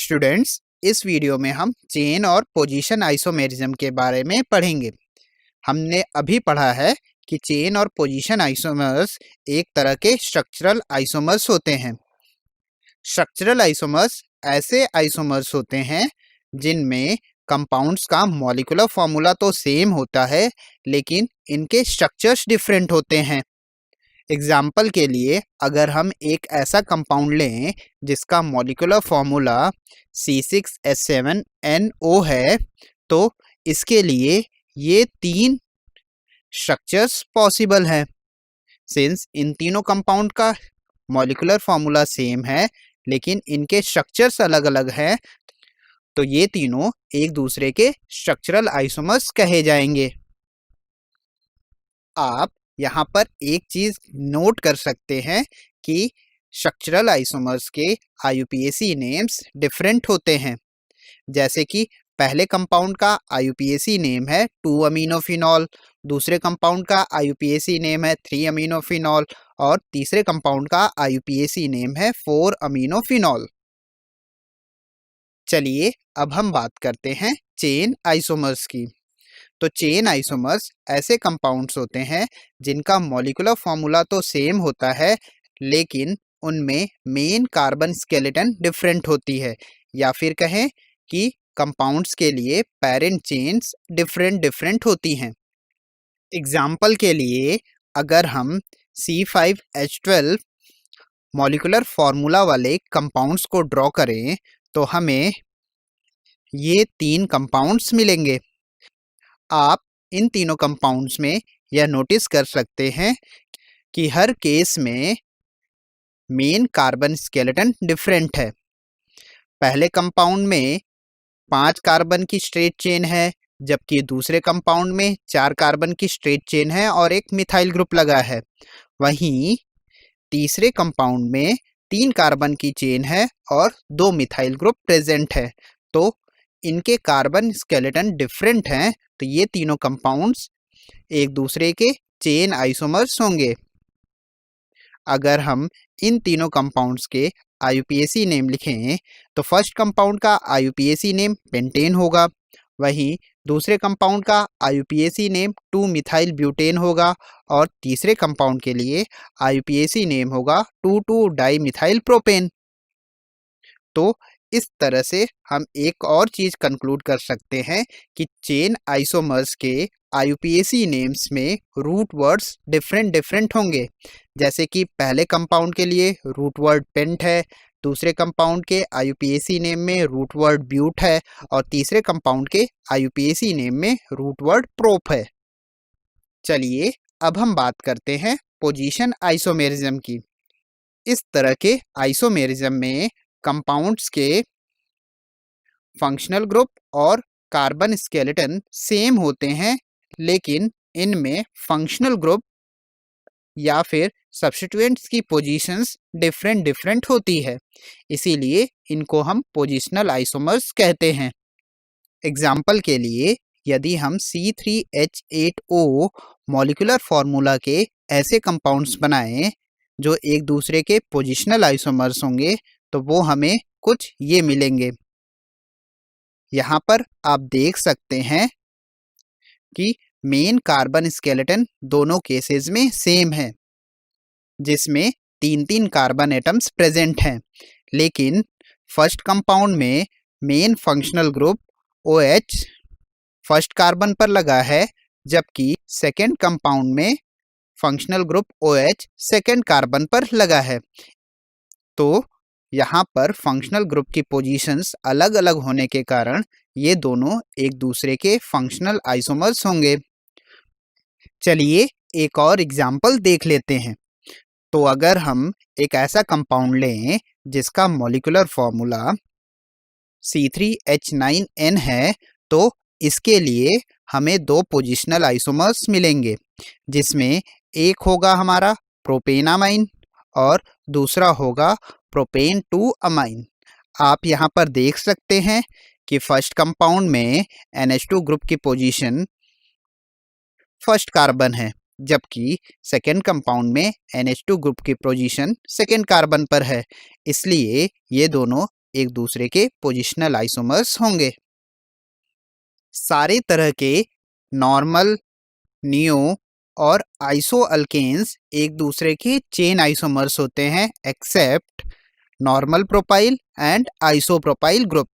Students, इस video में हम चेन और पोजीशन आइसोमेरिज्म के बारे में पढ़ेंगे। हमने अभी पढ़ा है कि चेन और पोजीशन आइसोमर्स एक तरह के स्ट्रक्चरल आइसोमर्स होते हैं। स्ट्रक्चरल आइसोमर्स ऐसे आइसोमर्स होते हैं जिनमें कंपाउंड्स का मॉलिक्यूलर फॉर्मूला तो सेम होता है, लेकिन इनके स्ट्रक्चर्स डिफरेंट होते हैं। एग्जाम्पल के लिए अगर हम एक ऐसा कंपाउंड लें जिसका मॉलिक्यूलर फॉर्मूला C6H7NO है, तो इसके लिए ये तीन स्ट्रक्चर्स पॉसिबल हैं। सिंस इन तीनों कंपाउंड का मॉलिक्यूलर फॉर्मूला सेम है लेकिन इनके स्ट्रक्चर्स अलग अलग हैं, तो ये तीनों एक दूसरे के स्ट्रक्चरल आइसोमर्स कहे जाएंगे। आप यहाँ पर एक चीज नोट कर सकते हैं कि स्ट्रक्चरल आइसोमर्स के IUPAC नेम्स डिफरेंट होते हैं। जैसे कि पहले कंपाउंड का IUPAC नेम है 2-अमीनोफिनॉल, दूसरे कंपाउंड का IUPAC नेम है 3-अमीनोफिनॉल और तीसरे कंपाउंड का IUPAC नेम है 4-अमीनोफिनॉल। चलिए अब हम बात करते हैं चेन आइसोमर्स की। तो चेन आइसोमर्स ऐसे कंपाउंड्स होते हैं जिनका मॉलिक्यूलर फॉर्मूला तो सेम होता है, लेकिन उनमें मेन कार्बन स्केलेटन डिफरेंट होती है, या फिर कहें कि कंपाउंड्स के लिए पेरेंट चेन्स डिफरेंट होती हैं। एग्जाम्पल के लिए अगर हम C5H12 मॉलिक्यूलर फॉर्मूला वाले कंपाउंड्स को ड्रॉ करें तो हमें ये तीन कंपाउंड्स मिलेंगे। आप इन तीनों कंपाउंड्स में यह नोटिस कर सकते हैं कि हर केस में मेन कार्बन स्केलेटन डिफरेंट है। पहले कंपाउंड में 5 कार्बन की स्ट्रेट चेन है, जबकि दूसरे कंपाउंड में 4 कार्बन की स्ट्रेट चेन है और एक मिथाइल ग्रुप लगा है। वहीं तीसरे कंपाउंड में 3 कार्बन की चेन है और 2 मिथाइल ग्रुप प्रेजेंट है। तो इनके कार्बन स्केलेटन डिफरेंट हैं, तो ये तीनों कंपाउंड्स एक दूसरे के चेन आइसोमर्स होंगे। अगर हम इन तीनों कंपाउंड्स के IUPAC नेम लिखें तो फर्स्ट कंपाउंड का IUPAC नेम पेंटेन होगा, वहीं दूसरे कंपाउंड का IUPAC नेम 2-मिथाइल ब्यूटेन होगा और तीसरे कंपाउंड के लिए IUPAC नेम होगा 2,2-डाई-मिथाइल प्रोपेन। तो इस तरह से हम एक और चीज कंक्लूड कर सकते हैं कि चेन आइसोमर्स के IUPAC नेम्स में रूट वर्ड्स डिफरेंट होंगे। जैसे कि पहले कंपाउंड के लिए रूट वर्ड पेंट है, दूसरे कंपाउंड के IUPAC नेम में रूट वर्ड ब्यूट है और तीसरे कंपाउंड के IUPAC नेम में रूट वर्ड प्रोप है। चलिए अब हम बात करते हैं पोजीशन आइसोमेरिज्म की। इस तरह के आइसोमेरिज्म में कंपाउंड्स के फंक्शनल ग्रुप और कार्बन स्केलेटन सेम होते हैं, लेकिन इनमें फंक्शनल ग्रुप या फिर सब्स्टिट्यूएंट्स की पोजीशंस डिफरेंट होती है, इसीलिए इनको हम पोजिशनल आइसोमर्स कहते हैं। एग्जाम्पल के लिए यदि हम C3H8O मॉलिक्यूलर फॉर्मूला के ऐसे कंपाउंड्स बनाएं जो एक दूसरे के पोजिशनल आइसोमर्स होंगे, तो वो हमें कुछ ये मिलेंगे। यहाँ पर आप देख सकते हैं कि मेन कार्बन स्केलेटन दोनों केसेस में सेम है, जिसमें 3 कार्बन एटम्स प्रेजेंट हैं, लेकिन फर्स्ट कंपाउंड में main functional group OH first carbon पर लगा है, जबकि सेकेंड कंपाउंड में functional group OH second carbon पर लगा है। तो यहाँ पर फंक्शनल ग्रुप की पोजीशंस अलग अलग होने के कारण ये दोनों एक दूसरे के फंक्शनल आइसोमर्स होंगे। चलिए एक और एग्जाम्पल देख लेते हैं। तो अगर हम एक ऐसा कंपाउंड लें जिसका मॉलिक्यूलर फॉर्मूला C3H9N है, तो इसके लिए हमें 2 पोजिशनल आइसोमर्स मिलेंगे, जिसमें एक होगा हमारा प्रोपेनामाइन और दूसरा होगा प्रोपेन 2 अमाइन। आप यहाँ पर देख सकते हैं कि फर्स्ट कंपाउंड में NH2 ग्रुप की पोजीशन फर्स्ट कार्बन है, जबकि सेकेंड कंपाउंड में NH2 ग्रुप की पोजीशन सेकेंड कार्बन पर है, इसलिए ये दोनों एक दूसरे के पोजिशनल आइसोमर्स होंगे। सारे तरह के नॉर्मल, नियो और आइसो अल्केन्स एक दूसरे के चेन आइसोमर्स होते हैं except normal propyl and isopropyl group.